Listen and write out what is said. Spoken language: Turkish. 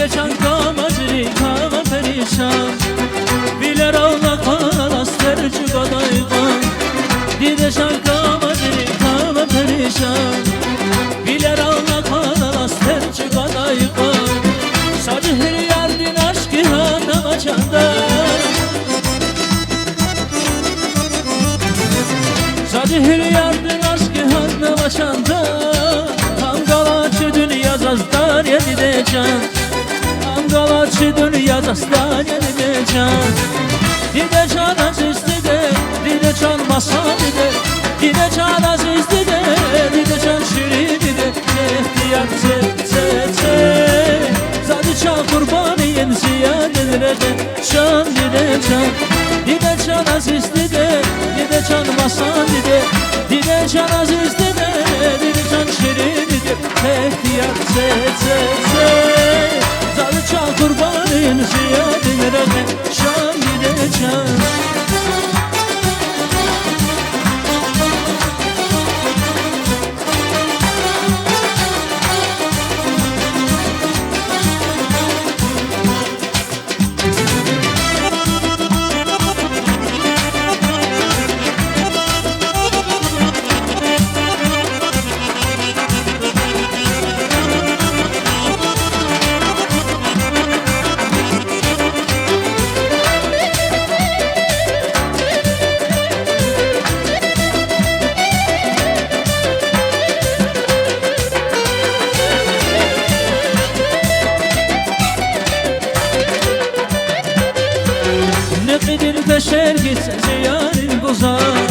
Dide çan kamacı kama perişan Biler ağla kalas tercü kadaygan Dide çan kamacı kama perişan Biler ağla kalas tercü kadaygan Sacı her yardin aşkı hanama çanda Sacı her yardin aşkı hanama çanda Angalaçı dünya zazdan yedi can Angalaçı dünya zazdan yedi can Dide can azizdi de Dide can masadi de Dide can azizdi de Dide can şiridi de İhtiyar Zadı can kurbaniyen ziyadelere de Can dide can Dide can azizdi de Dide can masadi de Dide can azizdi de Dide can şiridi de İhtiyar Zadı can kurbaniyen ziyadelere de Can dide can Nedir peşer gitse ziyarin bozar